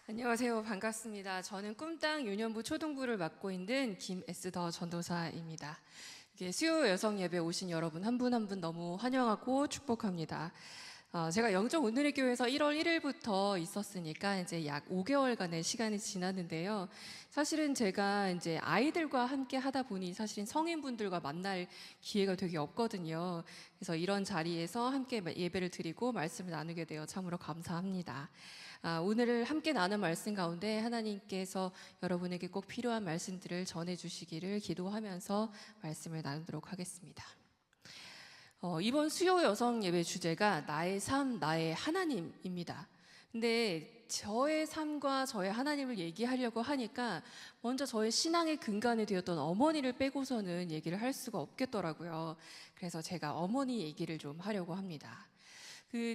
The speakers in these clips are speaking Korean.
안녕하세요. 반갑습니다. 저는 꿈땅 유년부 초등부를 맡고 있는 김에스더 전도사입니다. 수요 여성 예배 오신 여러분 한 분 한 분 너무 환영하고 축복합니다. 제가 영적 온누리 교회에서 1월 1일부터 있었으니까 이제 약 5개월간의 시간이 지났는데요. 사실은 제가 이제 아이들과 함께 하다 보니 사실은 성인분들과 만날 기회가 되게 없거든요. 그래서 이런 자리에서 함께 예배를 드리고 말씀을 나누게 되어 참으로 감사합니다. 오늘 함께 나눈 말씀 가운데 하나님께서 여러분에게 꼭 필요한 말씀들을 전해주시기를 기도하면서 말씀을 나누도록 하겠습니다. 이번 수요 여성 예배 주제가 나의 삶, 나의 하나님입니다. 근데 저의 삶과 저의 하나님을 얘기하려고 하니까 먼저 저의 신앙의 근간이 되었던 어머니를 빼고서는 얘기를 할 수가 없겠더라고요. 그래서 제가 어머니 얘기를 좀 하려고 합니다.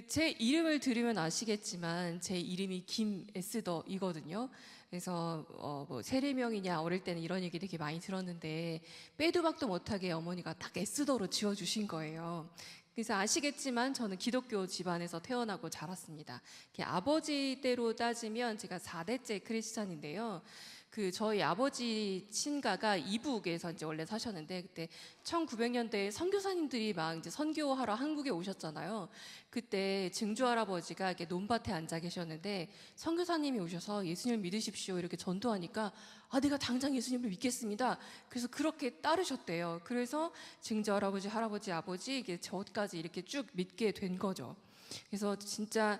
제 이름을 들으면 아시겠지만 제 이름이 김에스더이거든요. 그래서 세례명이냐 어릴 때는 이런 얘기 되게 많이 들었는데 빼도 박도 못하게 어머니가 딱 에스더로 지어주신 거예요. 그래서 아시겠지만 저는 기독교 집안에서 태어나고 자랐습니다. 아버지 때로 따지면 제가 4대째 크리스찬인데요. 저희 아버지 친가가 이북에서 이제 원래 사셨는데 그때 1900년대에 선교사님들이 막 이제 선교하러 한국에 오셨잖아요. 그때 증조 할아버지가 이렇게 논밭에 앉아 계셨는데 선교사님이 오셔서 예수님을 믿으십시오 이렇게 전도하니까 내가 당장 예수님을 믿겠습니다. 그래서 그렇게 따르셨대요. 그래서 증조 할아버지, 할아버지, 아버지 이게 저까지 이렇게 쭉 믿게 된 거죠. 그래서 진짜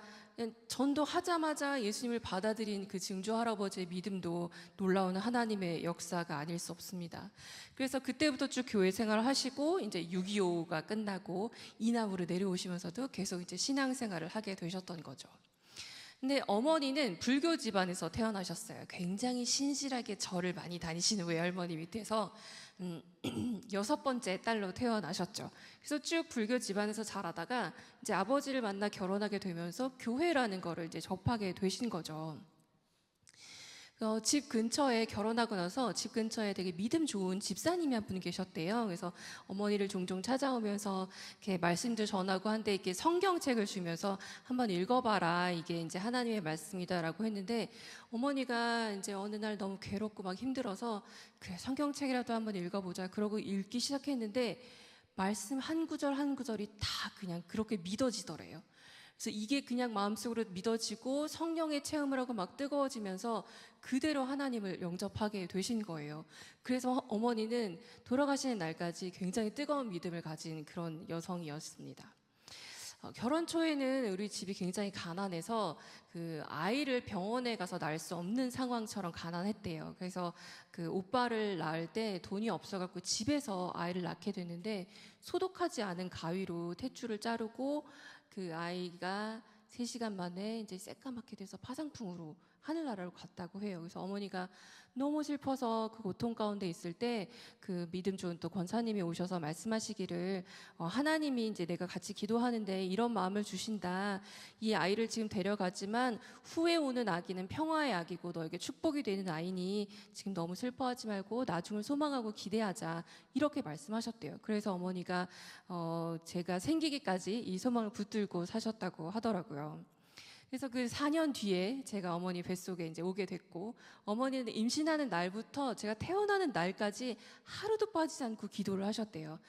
전도하자마자 예수님을 받아들인 그 증조 할아버지의 믿음도 놀라운 하나님의 역사가 아닐 수 없습니다. 그래서 그때부터 쭉 교회 생활을 하시고 이제 6.25가 끝나고 이남으로 내려오시면서도 계속 이제 신앙생활을 하게 되셨던 거죠. 근데 어머니는 불교 집안에서 태어나셨어요. 굉장히 신실하게 절을 많이 다니시는 외할머니 밑에서 6번째 딸로 태어나셨죠. 그래서 쭉 불교 집안에서 자라다가 이제 아버지를 만나 결혼하게 되면서 교회라는 거를 이제 접하게 되신 거죠. 집 근처에 결혼하고 나서 집 근처에 되게 믿음 좋은 집사님이 한 분 계셨대요. 그래서 어머니를 종종 찾아오면서 이렇게 말씀도 전하고 한데 이렇게 성경책을 주면서 한번 읽어봐라. 이게 이제 하나님의 말씀이다라고 했는데 어머니가 이제 어느 날 너무 괴롭고 막 힘들어서 그래 성경책이라도 한번 읽어보자. 그러고 읽기 시작했는데 말씀 한 구절 한 구절이 다 그냥 그렇게 믿어지더래요. 그래서 이게 그냥 마음속으로 믿어지고 성령의 체험을 하고 막 뜨거워지면서 그대로 하나님을 영접하게 되신 거예요. 그래서 어머니는 돌아가시는 날까지 굉장히 뜨거운 믿음을 가진 그런 여성이었습니다. 결혼 초에는 우리 집이 굉장히 가난해서 아이를 병원에 가서 낳을 수 없는 상황처럼 가난했대요. 그래서 오빠를 낳을 때 돈이 없어갖고 집에서 아이를 낳게 됐는데 소독하지 않은 가위로 탯줄을 자르고 아이가 3시간 만에 이제 새까맣게 돼서 파상풍으로 하늘나라로 갔다고 해요. 그래서 어머니가 너무 슬퍼서 그 고통 가운데 있을 때 믿음 좋은 또 권사님이 오셔서 말씀하시기를 하나님이 이제 내가 같이 기도하는데 이런 마음을 주신다. 이 아이를 지금 데려가지만 후에 오는 아기는 평화의 아기고 너에게 축복이 되는 아이니 지금 너무 슬퍼하지 말고 나중을 소망하고 기대하자. 이렇게 말씀하셨대요. 그래서 어머니가 제가 생기기까지 이 소망을 붙들고 사셨다고 하더라고요. 그래서 4년 뒤에 제가 어머니 뱃속에 이제 오게 됐고 어머니는 임신하는 날부터 제가 태어나는 날까지 하루도 빠지지 않고 기도를 하셨대요.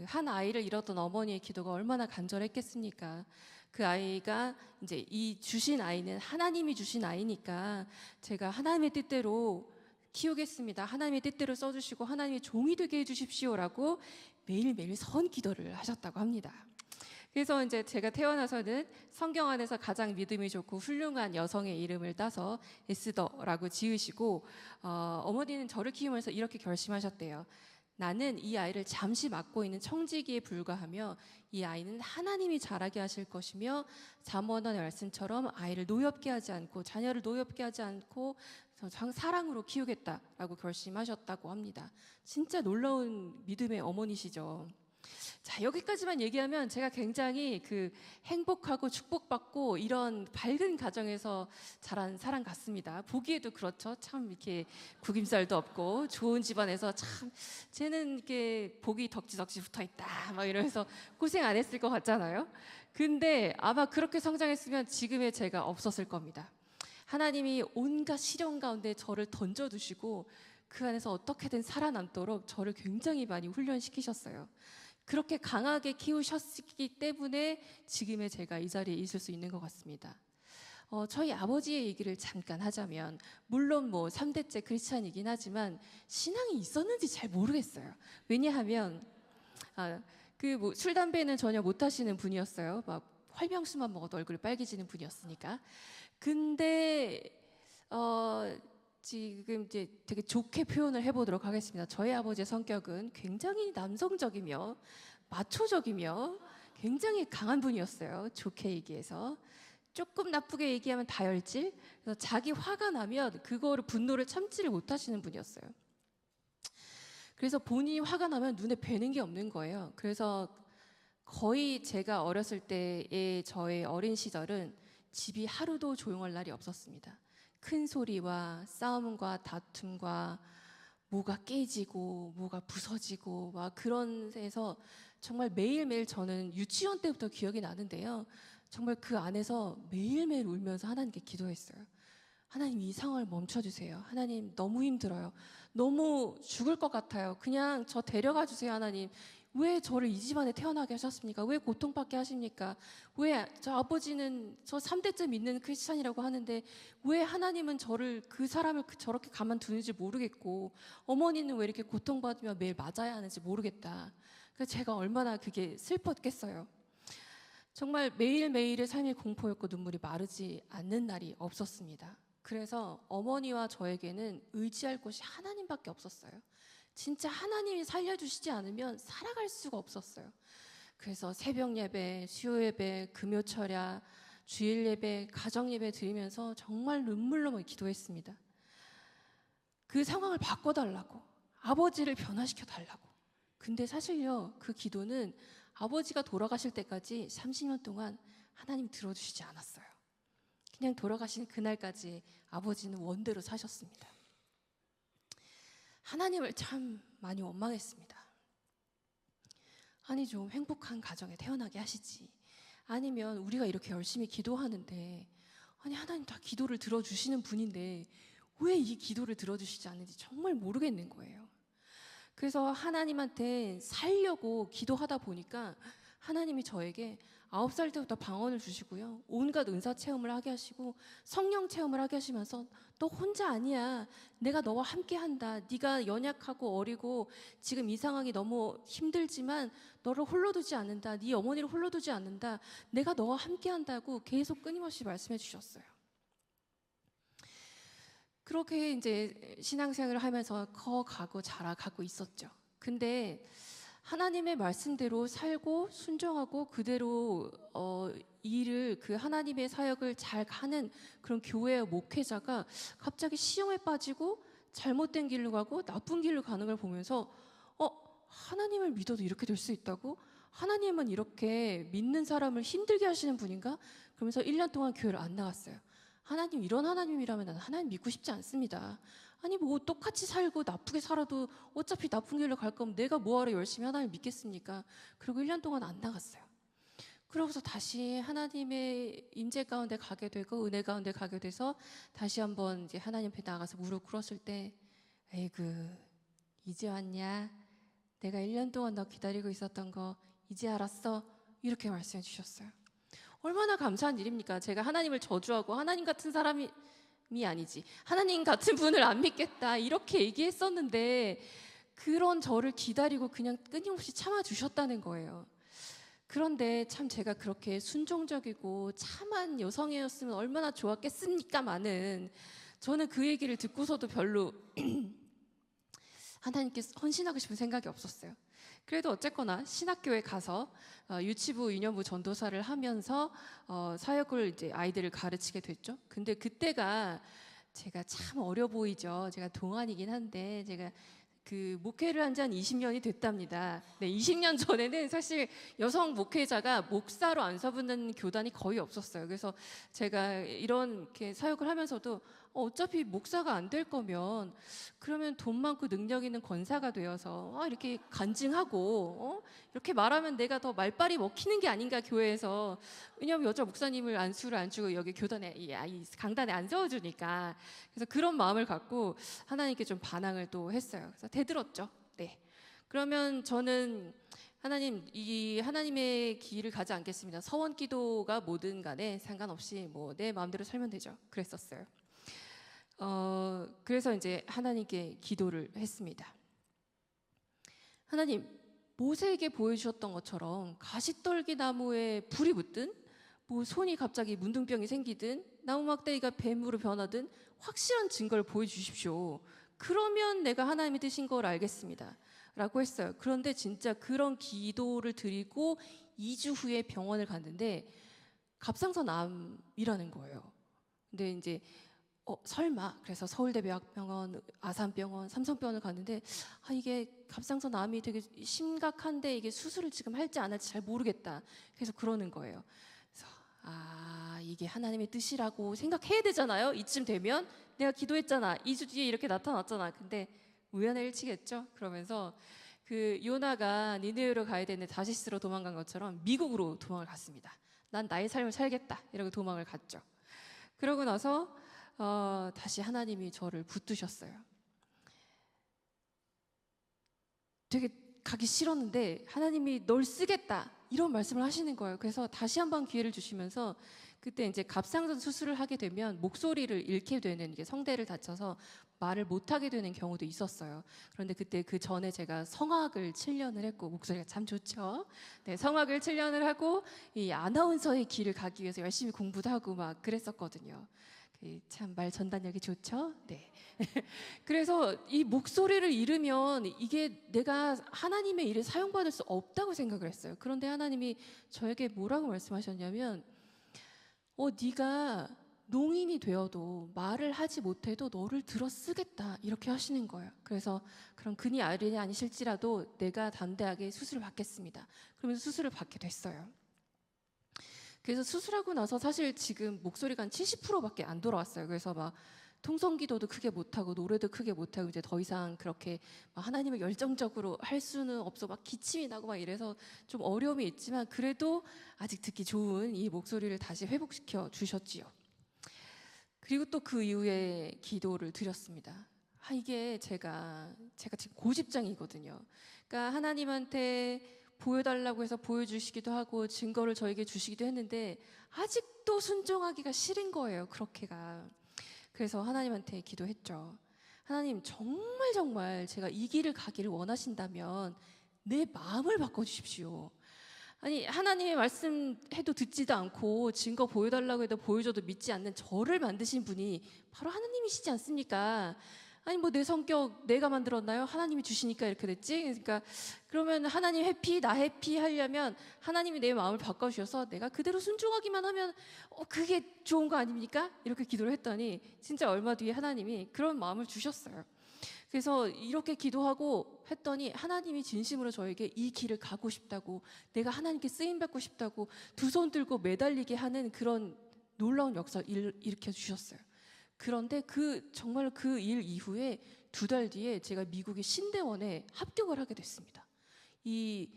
한 아이를 잃었던 어머니의 기도가 얼마나 간절했겠습니까? 그 아이가 이제 이 주신 아이는 하나님이 주신 아이니까 제가 하나님의 뜻대로 키우겠습니다. 하나님의 뜻대로 써주시고 하나님의 종이 되게 해주십시오라고 매일매일 선 기도를 하셨다고 합니다. 그래서 이제 제가 태어나서는 성경 안에서 가장 믿음이 좋고 훌륭한 여성의 이름을 따서 에스더라고 지으시고 어머니는 저를 키우면서 이렇게 결심하셨대요. 나는 이 아이를 잠시 맡고 있는 청지기에 불과하며 이 아이는 하나님이 자라게 하실 것이며 잠언의 말씀처럼 아이를 노엽게 하지 않고 자녀를 노엽게 하지 않고 사랑으로 키우겠다라고 결심하셨다고 합니다. 진짜 놀라운 믿음의 어머니시죠. 자, 여기까지만 얘기하면 제가 굉장히 행복하고 축복받고 이런 밝은 가정에서 자란 사람 같습니다. 보기에도 그렇죠. 참 이렇게 구김살도 없고 좋은 집안에서 참 쟤는 이렇게 복이 덕지덕지 붙어있다 막 이러면서 고생 안 했을 것 같잖아요. 근데 아마 그렇게 성장했으면 지금의 제가 없었을 겁니다. 하나님이 온갖 시련 가운데 저를 던져두시고 그 안에서 어떻게든 살아남도록 저를 굉장히 많이 훈련시키셨어요. 그렇게 강하게 키우셨기 때문에 지금의 제가 이 자리에 있을 수 있는 것 같습니다. 저희 아버지의 얘기를 잠깐 하자면, 물론 뭐 3대째 크리스찬이긴 하지만 신앙이 있었는지 잘 모르겠어요. 왜냐하면 뭐 술 담배는 전혀 못 하시는 분이었어요. 막 활병수만 먹어도 얼굴이 빨개지는 분이었으니까. 근데 지금 이제 되게 좋게 표현을 해보도록 하겠습니다. 저희 아버지의 성격은 굉장히 남성적이며 마초적이며 굉장히 강한 분이었어요. 좋게 얘기해서. 조금 나쁘게 얘기하면 다혈질. 그래서 자기 화가 나면 그거를 분노를 참지를 못하시는 분이었어요. 그래서 본인이 화가 나면 눈에 뵈는 게 없는 거예요. 그래서 거의 제가 어렸을 때의 저의 어린 시절은 집이 하루도 조용할 날이 없었습니다. 큰 소리와 싸움과 다툼과 뭐가 깨지고 뭐가 부서지고 막 그런 데서 정말 매일매일, 저는 유치원 때부터 기억이 나는데요. 정말 그 안에서 매일매일 울면서 하나님께 기도했어요. 하나님, 이 상황을 멈춰주세요. 하나님, 너무 힘들어요. 너무 죽을 것 같아요. 그냥 저 데려가 주세요. 하나님, 왜 저를 이 집안에 태어나게 하셨습니까? 왜 고통받게 하십니까? 왜 저 아버지는 저 3대째 믿는 크리스찬이라고 하는데 왜 하나님은 그 사람을 저렇게 가만두는지 모르겠고, 어머니는 왜 이렇게 고통받으며 매일 맞아야 하는지 모르겠다. 그래서 제가 얼마나 그게 슬펐겠어요. 정말 매일매일의 삶이 공포였고 눈물이 마르지 않는 날이 없었습니다. 그래서 어머니와 저에게는 의지할 곳이 하나님밖에 없었어요. 진짜 하나님이 살려주시지 않으면 살아갈 수가 없었어요. 그래서 새벽 예배, 수요 예배, 금요 철야, 주일 예배, 가정 예배 드리면서 정말 눈물로 기도했습니다. 그 상황을 바꿔달라고, 아버지를 변화시켜 달라고. 근데 사실요, 그 기도는 아버지가 돌아가실 때까지 30년 동안 하나님 들어주시지 않았어요. 그냥 돌아가신 그날까지 아버지는 원대로 사셨습니다. 하나님을 참 많이 원망했습니다. 아니, 좀 행복한 가정에 태어나게 하시지. 아니면 우리가 이렇게 열심히 기도하는데, 아니 하나님 다 기도를 들어주시는 분인데 왜 이 기도를 들어주시지 않는지 정말 모르겠는 거예요. 그래서 하나님한테 살려고 기도하다 보니까 하나님이 저에게 9살 때부터 방언을 주시고요, 온갖 은사 체험을 하게 하시고 성령 체험을 하게 하시면서 너 혼자 아니야, 내가 너와 함께 한다, 네가 연약하고 어리고 지금 이 상황이 너무 힘들지만 너를 홀로 두지 않는다, 네 어머니를 홀로 두지 않는다, 내가 너와 함께 한다고 계속 끊임없이 말씀해 주셨어요. 그렇게 이제 신앙생활을 하면서 커가고 자라가고 있었죠. 근데 하나님의 말씀대로 살고 순종하고 그대로 일을, 그 하나님의 사역을 잘 하는 그런 교회의 목회자가 갑자기 시험에 빠지고 잘못된 길로 가고 나쁜 길로 가는 걸 보면서 하나님을 믿어도 이렇게 될 수 있다고? 하나님은 이렇게 믿는 사람을 힘들게 하시는 분인가? 그러면서 1년 동안 교회를 안 나갔어요. 하나님, 이런 하나님이라면 나는 하나님 믿고 싶지 않습니다. 아니 뭐 똑같이 살고 나쁘게 살아도 어차피 나쁜 길로 갈 거면 내가 뭐하러 열심히 하나님 믿겠습니까? 그리고 1년 동안 안 나갔어요. 그러고서 다시 하나님의 임재 가운데 가게 되고 은혜 가운데 가게 돼서 다시 한번 이제 하나님 앞에 나가서 무릎 꿇었을 때, 에이그 이제 왔냐? 내가 1년 동안 너 기다리고 있었던 거 이제 알았어? 이렇게 말씀해 주셨어요. 얼마나 감사한 일입니까? 제가 하나님을 저주하고 하나님 같은 사람이 아니지, 하나님 같은 분을 안 믿겠다 이렇게 얘기했었는데 그런 저를 기다리고 그냥 끊임없이 참아주셨다는 거예요. 그런데 참 제가 그렇게 순종적이고 참한 여성이었으면 얼마나 좋았겠습니까마는 저는 그 얘기를 듣고서도 별로 하나님께 헌신하고 싶은 생각이 없었어요. 그래도 어쨌거나 신학교에 가서 유치부, 유년부 전도사를 하면서 사역을 이제 아이들을 가르치게 됐죠. 근데 그때가 제가 참 어려 보이죠. 제가 동안이긴 한데 제가 그 목회를 한 지 한 20년이 됐답니다. 네, 20년 전에는 사실 여성 목회자가 목사로 안 서붙는 교단이 거의 없었어요. 그래서 제가 이렇게 사역을 하면서도 어차피 목사가 안 될 거면 그러면 돈 많고 능력 있는 권사가 되어서 이렇게 간증하고 이렇게 말하면 내가 더 말빨이 먹히는 게 아닌가 교회에서. 왜냐하면 여자 목사님을 안수를 안 주고 여기 교단에 이 강단에 안 세워주니까. 그래서 그런 마음을 갖고 하나님께 좀 반항을 또 했어요. 그래서 대들었죠. 네. 그러면 저는 이 하나님의 길을 가지 않겠습니다. 서원 기도가 뭐든 간에 상관없이 뭐 내 마음대로 살면 되죠. 그랬었어요. 그래서 이제 하나님께 기도를 했습니다. 하나님, 모세에게 보여주셨던 것처럼 가시떨기 나무에 불이 붙든 뭐 손이 갑자기 문둥병이 생기든 나무 막대기가 뱀으로 변하든 확실한 증거를 보여주십시오. 그러면 내가 하나님이 뜻인 걸 알겠습니다. 라고 했어요. 그런데 진짜 그런 기도를 드리고 2주 후에 병원을 갔는데 갑상선암이라는 거예요. 근데 이제 설마 그래서 서울대병원, 아산병원, 삼성병원을 갔는데 이게 갑상선암이 되게 심각한데 이게 수술을 지금 할지 안 할지 잘 모르겠다. 그래서 그러는 거예요. 그래서 이게 하나님의 뜻이라고 생각해야 되잖아요. 이쯤 되면 내가 기도했잖아. 2주 뒤에 이렇게 나타났잖아. 근데 우연의 일치겠죠. 그러면서 그 요나가 니느웨로 가야 되는데 다시스로 도망간 것처럼 미국으로 도망을 갔습니다. 난 나의 삶을 살겠다. 이러고 도망을 갔죠. 그러고 나서 다시 하나님이 저를 붙드셨어요. 되게 가기 싫었는데 하나님이 널 쓰겠다 이런 말씀을 하시는 거예요. 그래서 다시 한번 기회를 주시면서 그때 이제 갑상선 수술을 하게 되면 목소리를 잃게 되는, 이게 성대를 다쳐서 말을 못하게 되는 경우도 있었어요. 그런데 그때 그 전에 제가 성악을 7년을 했고 목소리가 참 좋죠. 네, 성악을 7년을 하고 이 아나운서의 길을 가기 위해서 열심히 공부도 하고 막 그랬었거든요. 참 말 전달력이 좋죠. 네. 그래서 이 목소리를 잃으면 이게 내가 하나님의 일에 사용받을 수 없다고 생각을 했어요. 그런데 하나님이 저에게 뭐라고 말씀하셨냐면 네가 농인이 되어도 말을 하지 못해도 너를 들어 쓰겠다 이렇게 하시는 거예요. 그래서 그럼 근이 아린이 아니실지라도 내가 담대하게 수술을 받겠습니다. 그러면서 수술을 받게 됐어요. 그래서 수술하고 나서 사실 지금 목소리가 한 70%밖에 안 돌아왔어요. 그래서 막 통성기도도 크게 못하고 노래도 크게 못하고 이제 더 이상 그렇게 막 하나님을 열정적으로 할 수는 없어. 막 기침이 나고 막 이래서 좀 어려움이 있지만 그래도 아직 듣기 좋은 이 목소리를 다시 회복시켜 주셨지요. 그리고 또 그 이후에 기도를 드렸습니다. 이게 제가 지금 고집장이거든요. 그러니까 하나님한테 보여달라고 해서 보여주시기도 하고 증거를 저에게 주시기도 했는데 아직도 순종하기가 싫은 거예요. 그렇게가. 그래서 하나님한테 기도했죠. 하나님, 정말 제가 이 길을 가기를 원하신다면 내 마음을 바꿔주십시오. 아니, 하나님의 말씀해도 듣지도 않고 증거 보여달라고 해도 보여줘도 믿지 않는 저를 만드신 분이 바로 하나님이시지 않습니까? 아니 뭐 내 성격 내가 만들었나요? 하나님이 주시니까 이렇게 됐지? 그러니까 그러면 하나님 해피, 나 해피 하려면 하나님이 내 마음을 바꿔주셔서 내가 그대로 순종하기만 하면 그게 좋은 거 아닙니까? 이렇게 기도를 했더니 진짜 얼마 뒤에 하나님이 그런 마음을 주셨어요. 그래서 이렇게 기도하고 했더니 하나님이 진심으로 저에게 이 길을 가고 싶다고, 내가 하나님께 쓰임받고 싶다고 두 손 들고 매달리게 하는 그런 놀라운 역사를 일으켜 주셨어요. 그런데 정말 그 일 이후에 2달 뒤에 제가 미국의 신대원에 합격을 하게 됐습니다. 이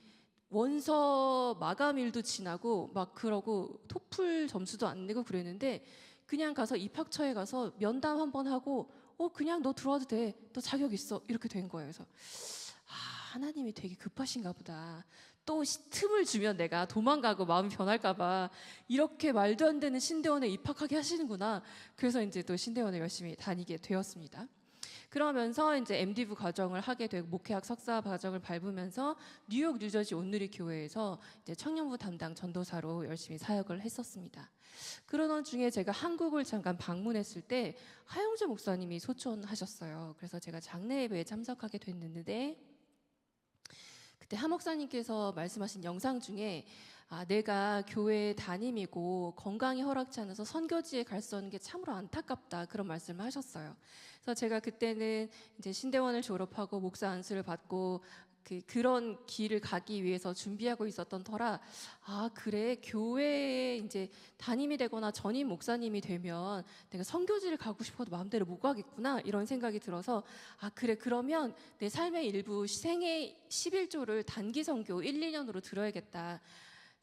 원서 마감일도 지나고 막 그러고 토플 점수도 안 내고 그랬는데 그냥 가서 입학처에 가서 면담 한번 하고 그냥 너 들어와도 돼. 너 자격 있어. 이렇게 된 거예요. 그래서 하나님이 되게 급하신가 보다. 또 틈을 주면 내가 도망가고 마음이 변할까 봐 이렇게 말도 안 되는 신대원에 입학하게 하시는구나. 그래서 이제 또 신대원을 열심히 다니게 되었습니다. 그러면서 이제 MDiv 과정을 하게 되고 목회학 석사 과정을 밟으면서 뉴욕 뉴저지 온누리 교회에서 이제 청년부 담당 전도사로 열심히 사역을 했었습니다. 그러던 중에 제가 한국을 잠깐 방문했을 때 하영재 목사님이 소천하셨어요. 그래서 제가 장례 예배에 참석하게 됐는데 그때 하 목사님께서 말씀하신 영상 중에 내가 교회 담임이고 건강이 허락치 않아서 선교지에 갈 수 없는 게 참으로 안타깝다, 그런 말씀을 하셨어요. 그래서 제가 그때는 이제 신대원을 졸업하고 목사 안수를 받고 그런 길을 가기 위해서 준비하고 있었던 터라, 그래, 교회에 이제 담임이 되거나 전임 목사님이 되면 내가 선교지를 가고 싶어도 마음대로 못 가겠구나, 이런 생각이 들어서, 그래, 그러면 내 삶의 일부 생애 11조를 단기 선교 1, 2년으로 들어야겠다.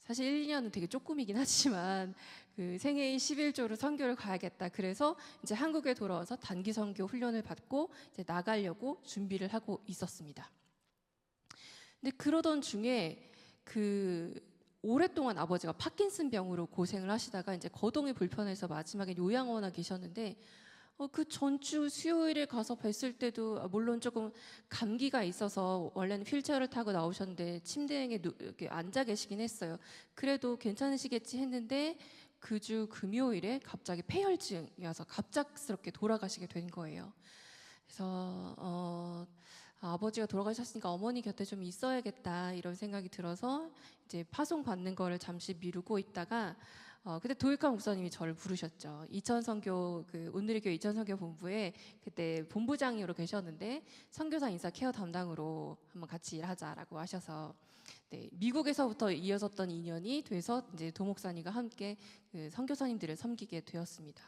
사실 1, 2년은 되게 조금이긴 하지만 그 생애의 11조를 선교를 가야겠다. 그래서 이제 한국에 돌아와서 단기 선교 훈련을 받고 이제 나가려고 준비를 하고 있었습니다. 근데 그러던 중에 오랫동안 아버지가 파킨슨 병으로 고생을 하시다가 이제 거동이 불편해서 마지막에 요양원에 계셨는데, 그 전주 수요일에 가서 뵀을 때도 물론 조금 감기가 있어서 원래는 휠체어를 타고 나오셨는데 침대에 이렇게 앉아 계시긴 했어요. 그래도 괜찮으시겠지 했는데 그 주 금요일에 갑자기 폐혈증이 와서 갑작스럽게 돌아가시게 된 거예요. 그래서 아버지가 돌아가셨으니까 어머니 곁에 좀 있어야겠다, 이런 생각이 들어서 이제 파송 받는 거를 잠시 미루고 있다가 그때 도익화 목사님이 저를 부르셨죠. 이천선교 온누리교회 이천선교 본부에 그때 본부장으로 계셨는데 선교사 인사 케어 담당으로 한번 같이 일하자라고 하셔서, 네, 미국에서부터 이어졌던 인연이 돼서 이제 도 목사님과 함께 선교사님들을 섬기게 되었습니다.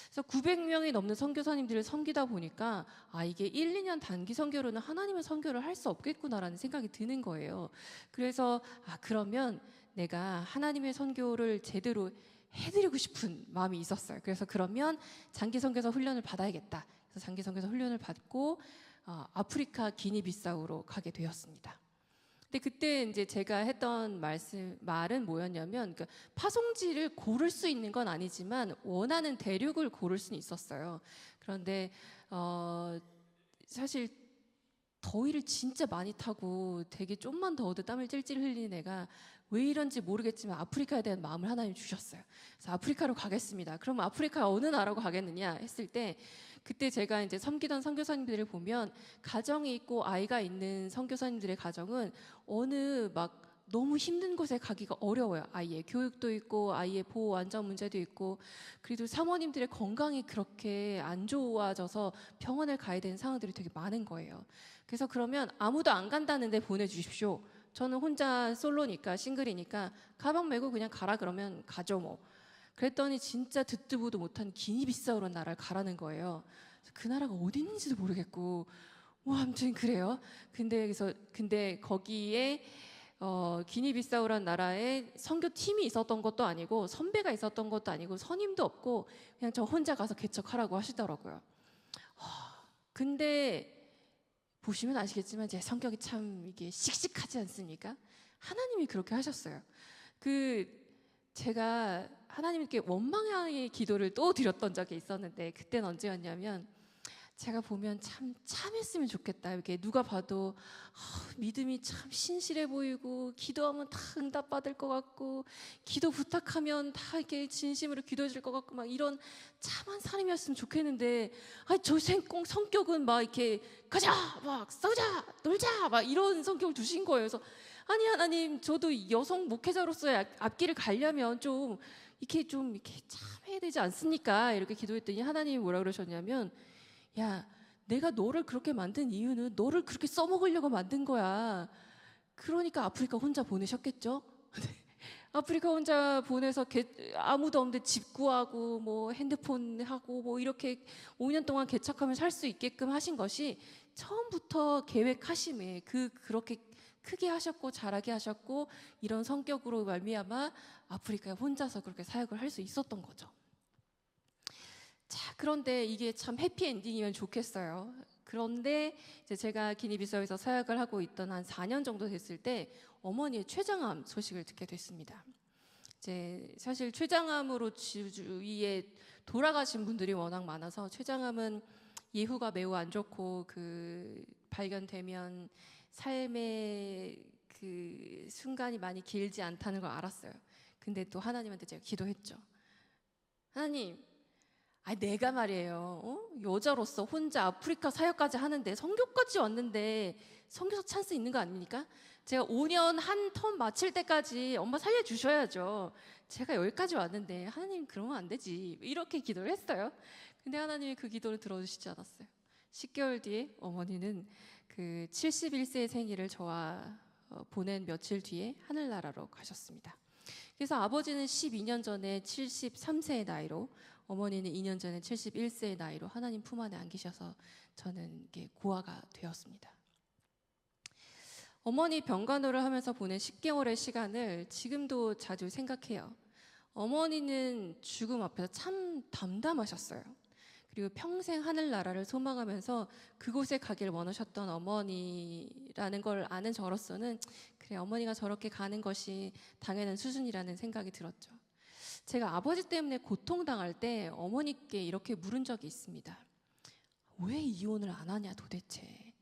그래서 900명이 넘는 선교사님들을 섬기다 보니까 이게 1, 2년 단기 선교로는 하나님의 선교를 할 수 없겠구나라는 생각이 드는 거예요. 그래서 그러면 내가 하나님의 선교를 제대로 해드리고 싶은 마음이 있었어요. 그래서 그러면 장기 선교사 훈련을 받아야겠다. 그래서 장기 선교사 훈련을 받고 아프리카 기니비사우로 가게 되었습니다. 근데 그때 이제 제가 했던 말은 뭐였냐면, 그러니까 파송지를 고를 수 있는 건 아니지만 원하는 대륙을 고를 수는 있었어요. 그런데 사실 더위를 진짜 많이 타고 되게 좀만 더워도 땀을 찔찔 흘리는 애가 왜 이런지 모르겠지만 아프리카에 대한 마음을 하나님 주셨어요. 그래서 아프리카로 가겠습니다. 그럼 아프리카 어느 나라로 가겠느냐 했을 때, 그때 제가 이제 섬기던 선교사님들을 보면 가정이 있고 아이가 있는 선교사님들의 가정은 어느 막 너무 힘든 곳에 가기가 어려워요. 아이의 교육도 있고 아이의 보호 안전 문제도 있고, 그리고 사모님들의 건강이 그렇게 안 좋아져서 병원을 가야 되는 상황들이 되게 많은 거예요. 그래서 그러면 아무도 안 간다는데 보내주십시오. 저는 혼자 솔로니까, 싱글이니까 가방 메고 그냥 가라 그러면 가죠 뭐. 그랬더니 진짜 듣도 보도 못한 기니비사우라는 나라를 가라는 거예요. 그 나라가 어디 있는지도 모르겠고, 아무튼 그래요. 근데 거기에 기니비사우라는 나라에 선교팀이 있었던 것도 아니고 선배가 있었던 것도 아니고 선임도 없고 그냥 저 혼자 가서 개척하라고 하시더라고요. 근데 보시면 아시겠지만 제 성격이 참 이게 씩씩하지 않습니까? 하나님이 그렇게 하셨어요. 제가 하나님께 원망의 기도를 또 드렸던 적이 있었는데, 그때는 언제였냐면, 제가 보면 참 참했으면 좋겠다. 이렇게 누가 봐도 믿음이 참 신실해 보이고, 기도하면 다 응답받을 것 같고, 기도 부탁하면 다 이렇게 진심으로 기도해 줄 것 같고, 막 이런 참한 사람이었으면 좋겠는데, 저 성격은 막 이렇게 가자, 막 싸우자, 놀자, 막 이런 성격을 두신 거예요. 그래서 아니 하나님, 저도 여성 목회자로서의 앞길을 가려면 좀 이렇게 참해야 되지 않습니까? 이렇게 기도했더니 하나님이 뭐라 그러셨냐면, 야, 내가 너를 그렇게 만든 이유는 너를 그렇게 써먹으려고 만든 거야. 그러니까 아프리카 혼자 보내셨겠죠? 아프리카 혼자 보내서 아무도 없는데 집 구하고 뭐 핸드폰 하고 뭐 이렇게 5년 동안 개척하면 살 수 있게끔 하신 것이 처음부터 계획하심에 그렇게 크게 하셨고 잘하게 하셨고, 이런 성격으로 말미암아 아프리카에 혼자서 그렇게 사역을 할 수 있었던 거죠. 자, 그런데 이게 참 해피엔딩이면 좋겠어요. 그런데 이제 제가 기니비사우에서 사역을 하고 있던 한 4년 정도 됐을 때 어머니의 췌장암 소식을 듣게 됐습니다. 이제 사실 췌장암으로 주위에 돌아가신 분들이 워낙 많아서, 췌장암은 예후가 매우 안 좋고 발견되면 삶의 순간이 많이 길지 않다는 걸 알았어요. 근데 또 하나님한테 제가 기도했죠. 하나님, 내가 말이에요. 여자로서 혼자 아프리카 사역까지 하는데 선교까지 왔는데 선교사 찬스 있는 거 아닙니까? 제가 5년 한 텀 마칠 때까지 엄마 살려주셔야죠. 제가 여기까지 왔는데 하나님 그러면 안 되지. 이렇게 기도를 했어요. 근데 하나님이 그 기도를 들어주시지 않았어요. 10개월 뒤에 어머니는 그 71세 생일을 저와 보낸 며칠 뒤에 하늘나라로 가셨습니다. 그래서 아버지는 12년 전에 73세의 나이로, 어머니는 2년 전에 71세의 나이로 하나님 품 안에 안기셔서 저는 이게 고아가 되었습니다. 어머니 병간호를 하면서 보낸 10개월의 시간을 지금도 자주 생각해요. 어머니는 죽음 앞에서 참 담담하셨어요. 그리고 평생 하늘나라를 소망하면서 그곳에 가길 원하셨던 어머니라는 걸 아는 저로서는 그래, 어머니가 저렇게 가는 것이 당연한 수준이라는 생각이 들었죠. 제가 아버지 때문에 고통당할 때 어머니께 이렇게 물은 적이 있습니다. 왜 이혼을 안 하냐 도대체.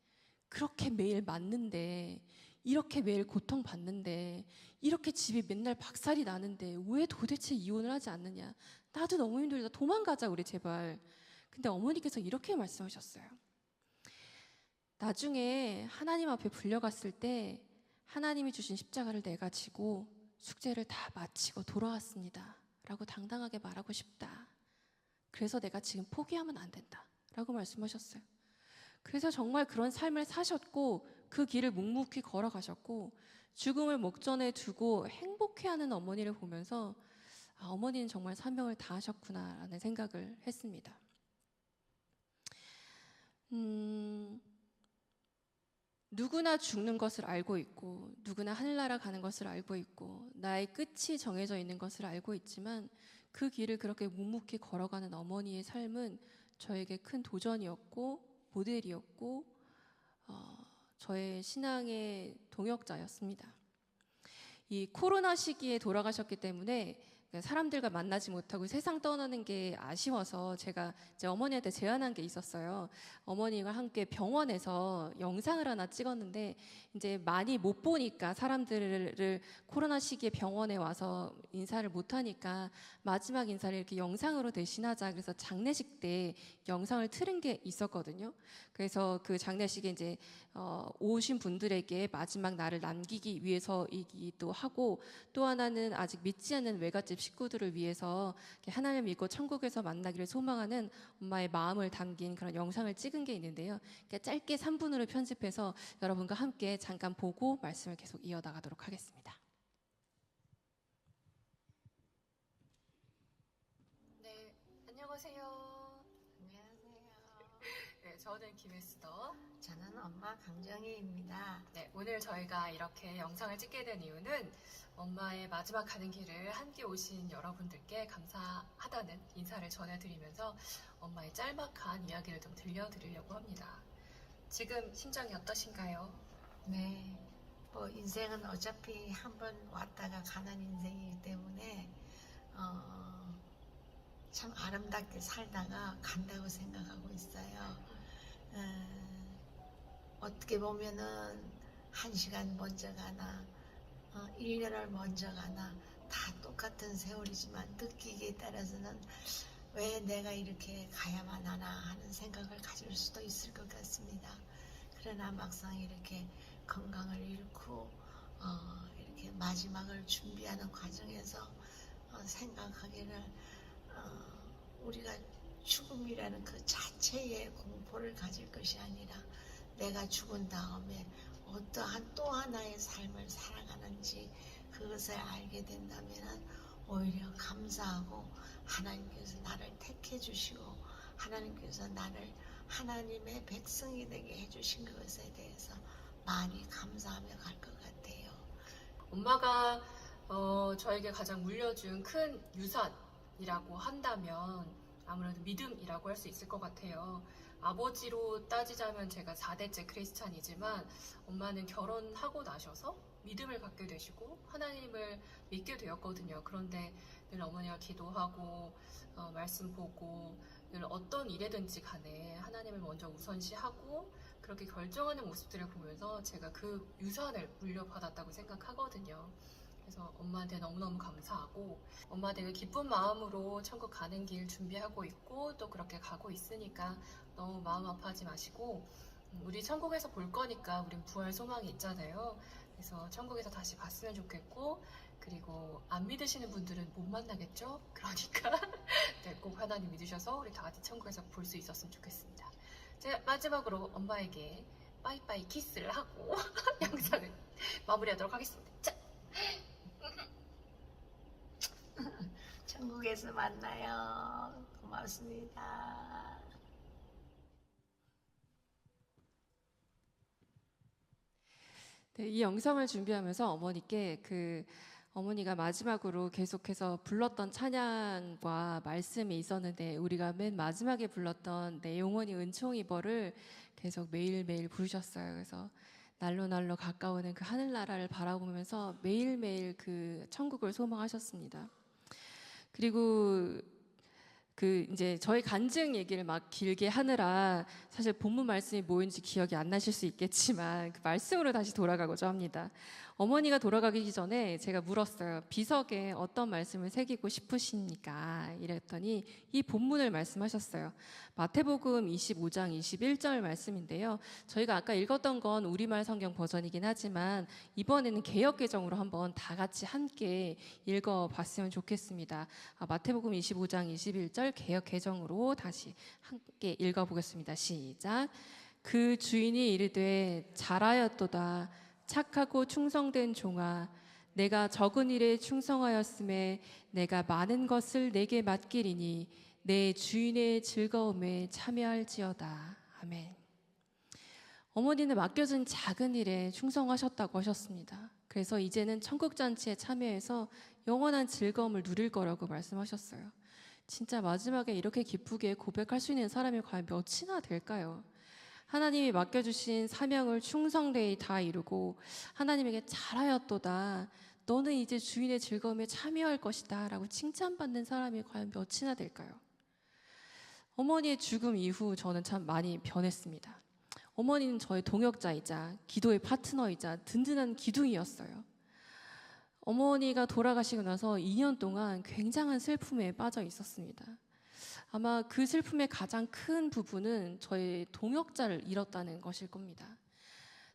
그렇게 매일 맞는데, 이렇게 매일 고통받는데, 이렇게 집이 맨날 박살이 나는데 왜 도대체 이혼을 하지 않느냐. 나도 너무 힘들다. 도망가자 우리 제발. 근데 어머니께서 이렇게 말씀하셨어요. 나중에 하나님 앞에 불려갔을 때 하나님이 주신 십자가를 내가 지고 숙제를 다 마치고 돌아왔습니다. 라고 당당하게 말하고 싶다. 그래서 내가 지금 포기하면 안 된다. 라고 말씀하셨어요. 그래서 정말 그런 삶을 사셨고 그 길을 묵묵히 걸어가셨고 죽음을 목전에 두고 행복해하는 어머니를 보면서 어머니는 정말 사명을 다하셨구나라는 생각을 했습니다. 누구나 죽는 것을 알고 있고 누구나 하늘나라 가는 것을 알고 있고 나의 끝이 정해져 있는 것을 알고 있지만 그 길을 그렇게 묵묵히 걸어가는 어머니의 삶은 저에게 큰 도전이었고 모델이었고 저의 신앙의 동역자였습니다. 이 코로나 시기에 돌아가셨기 때문에 사람들과 만나지 못하고 세상 떠나는 게 아쉬워서 제가 이제 어머니한테 제안한 게 있었어요. 어머니와 함께 병원에서 영상을 하나 찍었는데 이제 많이 못 보니까 사람들을 코로나 시기에 병원에 와서 인사를 못 하니까 마지막 인사를 이렇게 영상으로 대신하자. 그래서 장례식 때 영상을 틀은 게 있었거든요. 그래서 그 장례식에 이제 오신 분들에게 마지막 날을 남기기 위해서이기도 하고 또 하나는 아직 믿지 않는 외갓집 식구들을 위해서 하나님을 믿고 천국에서 만나기를 소망하는 엄마의 마음을 담긴 그런 영상을 찍은 게 있는데요. 짧게 3분으로 편집해서 여러분과 함께 잠깐 보고 말씀을 계속 이어나가도록 하겠습니다. 네, 안녕하세요. 네, 저는 김혜수더. 저는 엄마 강정희입니다. 네, 오늘 저희가 이렇게 영상을 찍게 된 이유는 엄마의 마지막 가는 길을 함께 오신 여러분들께 감사하다는 인사를 전해드리면서 엄마의 짤막한 이야기를 좀 들려드리려고 합니다. 지금 심정이 어떠신가요? 네, 뭐 인생은 어차피 한 번 왔다가 가는 인생이기 때문에 참 아름답게 살다가 간다고 생각하고 있어요. 어떻게 보면은 1시간 먼저 가나 1년을 먼저 가나 다 똑같은 세월이지만 느끼기에 따라서는 왜 내가 이렇게 가야만 하나 하는 생각을 가질 수도 있을 것 같습니다. 그러나 막상 이렇게 건강을 잃고 이렇게 마지막을 준비하는 과정에서 생각하기를 우리가 죽음이라는 그 자체의 공포를 가질 것이 아니라 내가 죽은 다음에 어떠한 또 하나의 삶을 살아가는지 그것을 알게 된다면 오히려 감사하고 하나님께서 나를 택해 주시고 하나님께서 나를 하나님의 백성이 되게 해주신 것에 대해서 많이 감사하며 갈 것 같아요. 엄마가 저에게 가장 물려준 큰 유산이라고 한다면 아무래도 믿음이라고 할 수 있을 것 같아요. 아버지로 따지자면 제가 4대째 크리스찬이지만 엄마는 결혼하고 나셔서 믿음을 갖게 되시고 하나님을 믿게 되었거든요. 그런데 늘 어머니가 기도하고 말씀 보고 늘 어떤 일에든지 간에 하나님을 먼저 우선시하고 그렇게 결정하는 모습들을 보면서 제가 그 유산을 물려받았다고 생각하거든요. 그래서 엄마한테 너무너무 감사하고 엄마한테 그 기쁜 마음으로 천국 가는 길 준비하고 있고 또 그렇게 가고 있으니까 너무 마음 아파하지 마시고 우리 천국에서 볼 거니까 우린 부활 소망이 있잖아요. 그래서 천국에서 다시 봤으면 좋겠고 그리고 안 믿으시는 분들은 못 만나겠죠? 그러니까 네, 꼭 하나님 믿으셔서 우리 다 같이 천국에서 볼 수 있었으면 좋겠습니다. 제가 마지막으로 엄마에게 빠이빠이 키스를 하고 영상을 마무리하도록 하겠습니다. 자. 천국에서 만나요. 고맙습니다. 네, 이 영상을 준비하면서 어머니께 어머니가 마지막으로 계속해서 불렀던 찬양과 말씀이 있었는데 우리가 맨 마지막에 불렀던 내 영혼이 은총이버를 계속 매일매일 부르셨어요. 그래서 날로 날로 가까워오는 그 하늘나라를 바라보면서 매일매일 그 천국을 소망하셨습니다. 그리고 이제 저희 간증 얘기를 막 길게 하느라 사실 본문 말씀이 뭐인지 기억이 안 나실 수 있겠지만 그 말씀으로 다시 돌아가고자 합니다. 어머니가 돌아가기 전에 제가 물었어요. 비석에 어떤 말씀을 새기고 싶으십니까? 이랬더니 이 본문을 말씀하셨어요. 마태복음 25장 21절 말씀인데요. 저희가 아까 읽었던 건 우리말 성경 버전이긴 하지만 이번에는 개역 개정으로 한번 다 같이 함께 읽어봤으면 좋겠습니다. 마태복음 25장 21절 개역 개정으로 다시 함께 읽어보겠습니다. 시작. 그 주인이 이르되 잘하였도다 착하고 충성된 종아 내가 적은 일에 충성하였음에 내가 많은 것을 내게 맡기리니 내 주인의 즐거움에 참여할지어다. 아멘. 어머니는 맡겨진 작은 일에 충성하셨다고 하셨습니다. 그래서 이제는 천국잔치에 참여해서 영원한 즐거움을 누릴 거라고 말씀하셨어요. 진짜 마지막에 이렇게 기쁘게 고백할 수 있는 사람이 과연 몇이나 될까요? 하나님이 맡겨주신 사명을 충성되이 다 이루고 하나님에게 잘하였도다 너는 이제 주인의 즐거움에 참여할 것이다 라고 칭찬받는 사람이 과연 몇이나 될까요? 어머니의 죽음 이후 저는 참 많이 변했습니다. 어머니는 저의 동역자이자 기도의 파트너이자 든든한 기둥이었어요. 어머니가 돌아가시고 나서 2년 동안 굉장한 슬픔에 빠져 있었습니다. 아마 그 슬픔의 가장 큰 부분은 저의 동역자를 잃었다는 것일 겁니다.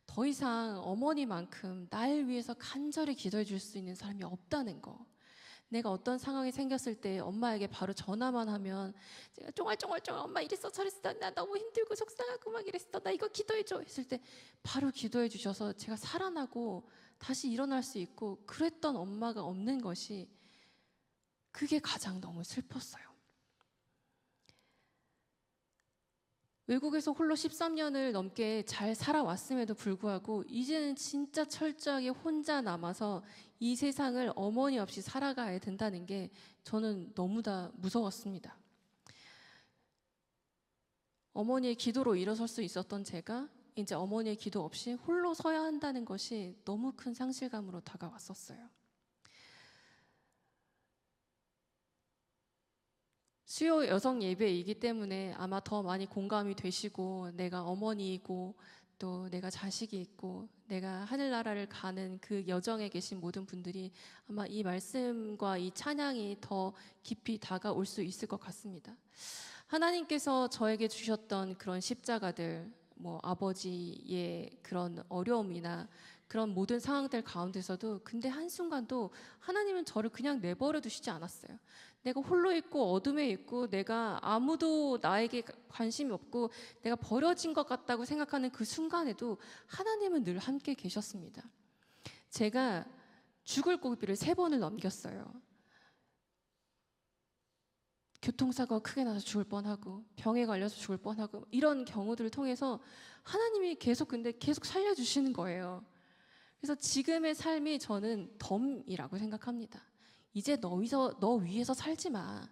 더 이상 어머니만큼 날 위해서 간절히 기도해 줄 수 있는 사람이 없다는 거. 내가 어떤 상황이 생겼을 때 엄마에게 바로 전화만 하면 제가 쫑알쫑알쫑알 엄마 이랬어 저랬어 나 너무 힘들고 속상하고 막 이랬어 나 이거 기도해줘 했을 때 바로 기도해 주셔서 제가 살아나고 다시 일어날 수 있고 그랬던 엄마가 없는 것이 그게 가장 너무 슬펐어요. 외국에서 홀로 13년을 넘게 잘 살아왔음에도 불구하고 이제는 진짜 철저하게 혼자 남아서 이 세상을 어머니 없이 살아가야 된다는 게 저는 너무나 무서웠습니다. 어머니의 기도로 일어설 수 있었던 제가 이제 어머니의 기도 없이 홀로 서야 한다는 것이 너무 큰 상실감으로 다가왔었어요. 수요 여성 예배이기 때문에 아마 더 많이 공감이 되시고 내가 어머니이고 또 내가 자식이 있고 내가 하늘나라를 가는 그 여정에 계신 모든 분들이 아마 이 말씀과 이 찬양이 더 깊이 다가올 수 있을 것 같습니다. 하나님께서 저에게 주셨던 그런 십자가들, 아버지의 그런 어려움이나 그런 모든 상황들 가운데서도 근데 한순간도 하나님은 저를 그냥 내버려 두시지 않았어요. 내가 홀로 있고 어둠에 있고 내가 아무도 나에게 관심이 없고 내가 버려진 것 같다고 생각하는 그 순간에도 하나님은 늘 함께 계셨습니다. 제가 죽을 고비를 3번을 넘겼어요. 교통사고가 크게 나서 죽을 뻔하고 병에 걸려서 죽을 뻔하고 이런 경우들을 통해서 하나님이 계속 살려주시는 거예요. 그래서 지금의 삶이 저는 덤이라고 생각합니다. 이제 너 위에서 살지 마.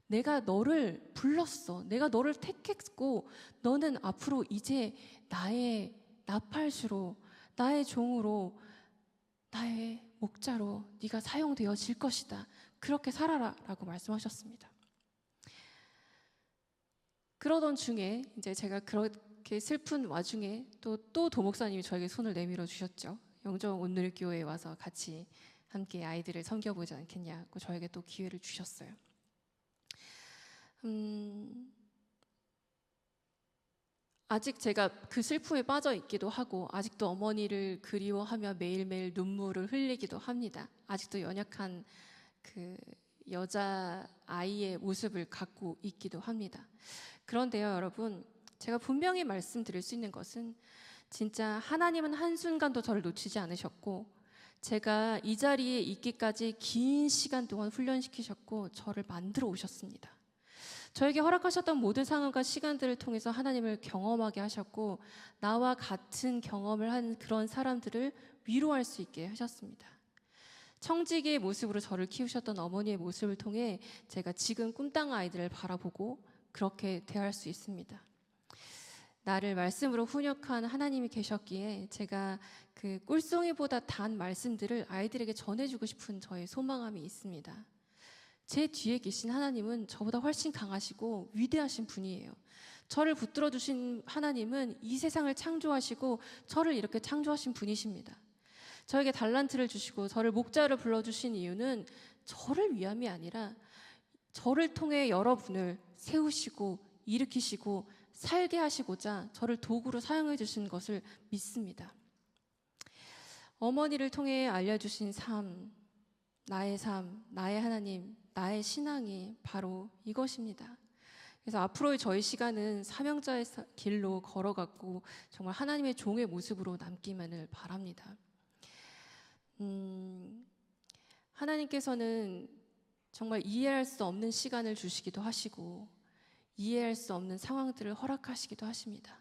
내가 너를 불렀어. 내가 너를 택했고 너는 앞으로 이제 나의 나팔수로 나의 종으로 나의 목자로 네가 사용되어질 것이다. 그렇게 살아라 라고 말씀하셨습니다. 그러던 중에 이제 제가 그렇게 슬픈 와중에 또 도목사님이 저에게 손을 내밀어 주셨죠. 영종 온누리교회에 와서 같이 함께 아이들을 섬겨보지 않겠냐고 저에게 또 기회를 주셨어요. 아직 제가 그 슬픔에 빠져 있기도 하고 아직도 어머니를 그리워하며 매일매일 눈물을 흘리기도 합니다. 아직도 연약한 그 여자 아이의 모습을 갖고 있기도 합니다. 그런데요, 여러분, 제가 분명히 말씀드릴 수 있는 것은 진짜 하나님은 한순간도 저를 놓치지 않으셨고 제가 이 자리에 있기까지 긴 시간 동안 훈련시키셨고 저를 만들어 오셨습니다. 저에게 허락하셨던 모든 상황과 시간들을 통해서 하나님을 경험하게 하셨고 나와 같은 경험을 한 그런 사람들을 위로할 수 있게 하셨습니다. 청지기의 모습으로 저를 키우셨던 어머니의 모습을 통해 제가 지금 꿈땅 아이들을 바라보고 그렇게 대할 수 있습니다. 나를 말씀으로 훈육한 하나님이 계셨기에 제가 그 꿀송이보다 단 말씀들을 아이들에게 전해주고 싶은 저의 소망함이 있습니다. 제 뒤에 계신 하나님은 저보다 훨씬 강하시고 위대하신 분이에요. 저를 붙들어 주신 하나님은 이 세상을 창조하시고 저를 이렇게 창조하신 분이십니다. 저에게 달란트를 주시고 저를 목자로 불러주신 이유는 저를 위함이 아니라 저를 통해 여러분을 세우시고 일으키시고 살게 하시고자 저를 도구로 사용해 주신 것을 믿습니다. 어머니를 통해 알려주신 삶, 나의 하나님, 나의 신앙이 바로 이것입니다. 그래서 앞으로의 저희 시간은 사명자의 길로 걸어갔고 정말 하나님의 종의 모습으로 남기만을 바랍니다. 하나님께서는 정말 이해할 수 없는 시간을 주시기도 하시고 이해할 수 없는 상황들을 허락하시기도 하십니다.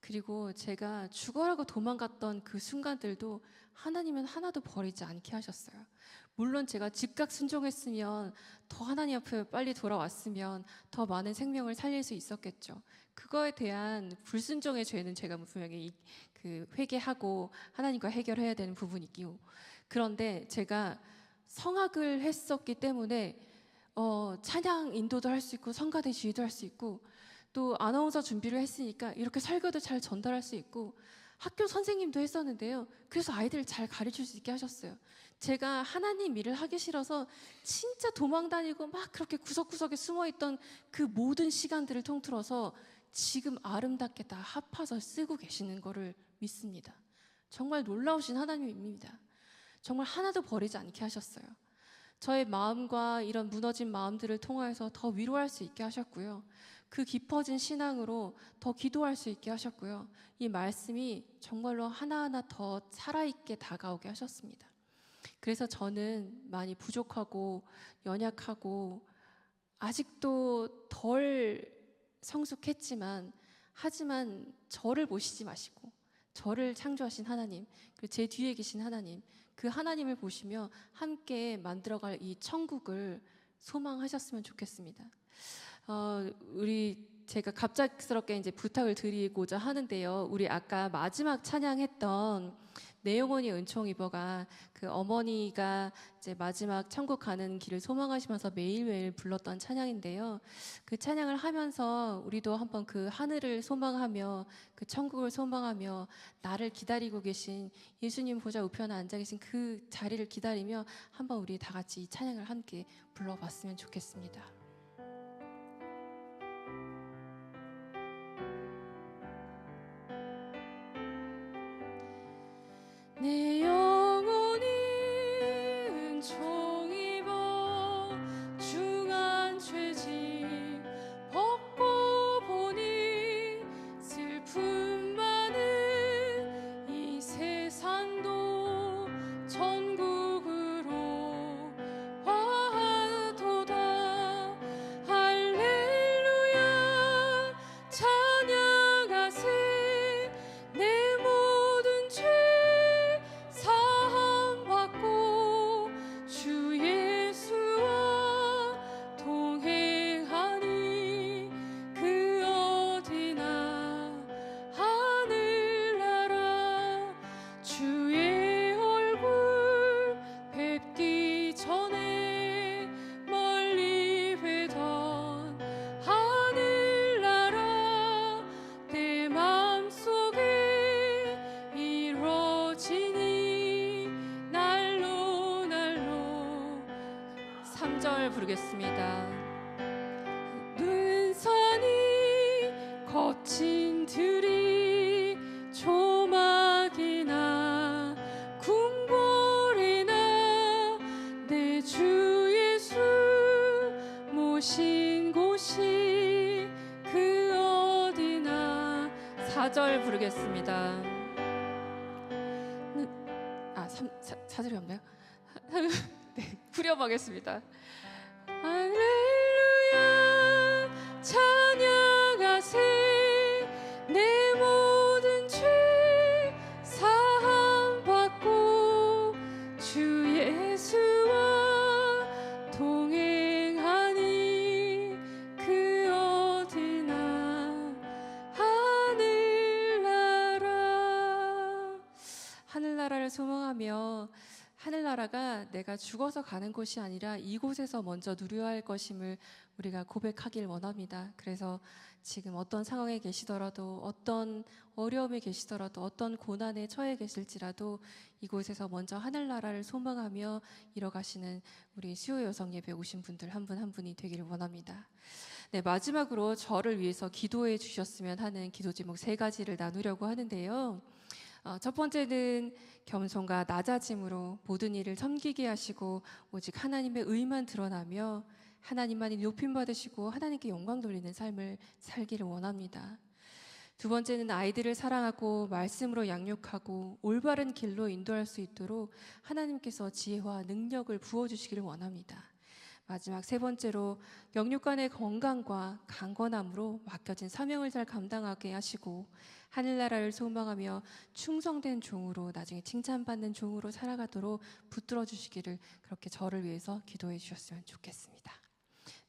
그리고 제가 죽어라고 도망갔던 그 순간들도 하나님은 하나도 버리지 않게 하셨어요. 물론 제가 즉각 순종했으면 더 하나님 앞에 빨리 돌아왔으면 더 많은 생명을 살릴 수 있었겠죠. 그거에 대한 불순종의 죄는 제가 분명히 회개하고 하나님과 해결해야 되는 부분이 있고, 그런데 제가 성악을 했었기 때문에 찬양 인도도 할 수 있고 성가대 지휘도 할 수 있고 또 아나운서 준비를 했으니까 이렇게 설교도 잘 전달할 수 있고 학교 선생님도 했었는데요. 그래서 아이들을 잘 가르칠 수 있게 하셨어요. 제가 하나님 일을 하기 싫어서 진짜 도망다니고 막 그렇게 구석구석에 숨어있던 그 모든 시간들을 통틀어서 지금 아름답게 다 합해서 쓰고 계시는 거를 믿습니다. 정말 놀라우신 하나님입니다. 정말 하나도 버리지 않게 하셨어요. 저의 마음과 이런 무너진 마음들을 통하여서 더 위로할 수 있게 하셨고요. 그 깊어진 신앙으로 더 기도할 수 있게 하셨고요. 이 말씀이 정말로 하나하나 더 살아있게 다가오게 하셨습니다. 그래서 저는 많이 부족하고 연약하고 아직도 덜 성숙했지만 하지만 저를 보시지 마시고 저를 창조하신 하나님, 그리고 제 뒤에 계신 하나님, 그 하나님을 보시며 함께 만들어갈 이 천국을 소망하셨으면 좋겠습니다. 제가 갑작스럽게 이제 부탁을 드리고자 하는데요. 우리 아까 마지막 찬양했던 내영원히 은총입어가 그 어머니가 이제 마지막 천국 가는 길을 소망하시면서 매일매일 불렀던 찬양인데요. 그 찬양을 하면서 우리도 한번 그 하늘을 소망하며 그 천국을 소망하며 나를 기다리고 계신 예수님 보좌 우편에 앉아 계신 그 자리를 기다리며 한번 우리 다 같이 이 찬양을 함께 불러봤으면 좋겠습니다. 내 영혼이 은총 입어 중한 죄짐 벗고 보니 슬픔 많은 이 세상도 천국으로 화도다. 할렐루야 찬양하세. 내 모든 죄 4절 부르겠습니다. 눈산이 거친 들이 조막이나 궁궐이나 내 주 예수 모신 곳이 그 어디나. 4절 부르겠습니다. 4절이 없나요? 네, 후렴하겠습니다. 할렐루야 찬양하세 내 모든 죄 사함받고 주 예수와 동행하니 그 어디나. 하늘나라를 소망하며 하늘나라가 내가 죽어서 가는 곳이 아니라 이곳에서 먼저 누려야 할 것임을 우리가 고백하길 원합니다. 그래서 지금 어떤 상황에 계시더라도, 어떤 어려움에 계시더라도, 어떤 고난에 처해 계실지라도 이곳에서 먼저 하늘나라를 소망하며 이뤄가시는 우리 수요 여성 예배 오신 분들 한 분 한 분이 되기를 원합니다. 네, 마지막으로 저를 위해서 기도해 주셨으면 하는 기도 제목 3가지를 나누려고 하는데요. 첫 번째는 겸손과 낮아짐으로 모든 일을 섬기게 하시고 오직 하나님의 의만 드러나며 하나님만이 높임 받으시고 하나님께 영광 돌리는 삶을 살기를 원합니다. 두 번째는 아이들을 사랑하고 말씀으로 양육하고 올바른 길로 인도할 수 있도록 하나님께서 지혜와 능력을 부어주시기를 원합니다. 마지막 3번째로 영육간의 건강과 강건함으로 맡겨진 사명을 잘 감당하게 하시고 하늘나라를 소망하며 충성된 종으로 나중에 칭찬받는 종으로 살아가도록 붙들어 주시기를 그렇게 저를 위해서 기도해 주셨으면 좋겠습니다.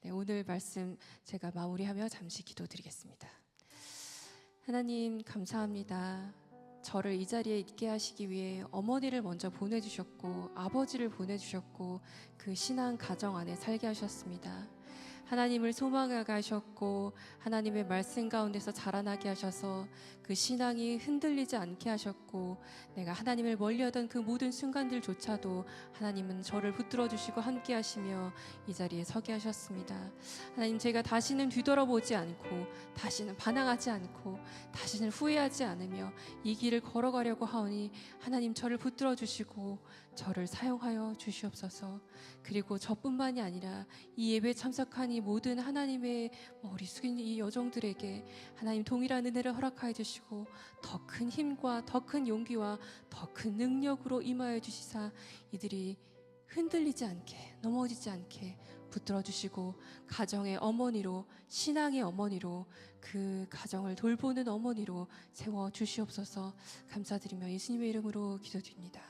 네, 오늘 말씀 제가 마무리하며 잠시 기도드리겠습니다. 하나님 감사합니다. 저를 이 자리에 있게 하시기 위해 어머니를 먼저 보내주셨고 아버지를 보내주셨고 그 신앙 가정 안에 살게 하셨습니다. 하나님을 소망하게 하셨고 하나님의 말씀 가운데서 자라나게 하셔서 그 신앙이 흔들리지 않게 하셨고 내가 하나님을 멀리하던 그 모든 순간들조차도 하나님은 저를 붙들어 주시고 함께 하시며 이 자리에 서게 하셨습니다. 하나님, 제가 다시는 뒤돌아보지 않고 다시는 반항하지 않고 다시는 후회하지 않으며 이 길을 걸어가려고 하오니 하나님 저를 붙들어 주시고 저를 사용하여 주시옵소서. 그리고 저뿐만이 아니라 이 예배에 참석한 이 모든 하나님의 머리 숙인 이 여종들에게 하나님 동일한 은혜를 허락하여 주시고 더 큰 힘과 더 큰 용기와 더 큰 능력으로 임하여 주시사 이들이 흔들리지 않게 넘어지지 않게 붙들어 주시고 가정의 어머니로 신앙의 어머니로 그 가정을 돌보는 어머니로 세워 주시옵소서. 감사드리며 예수님의 이름으로 기도드립니다.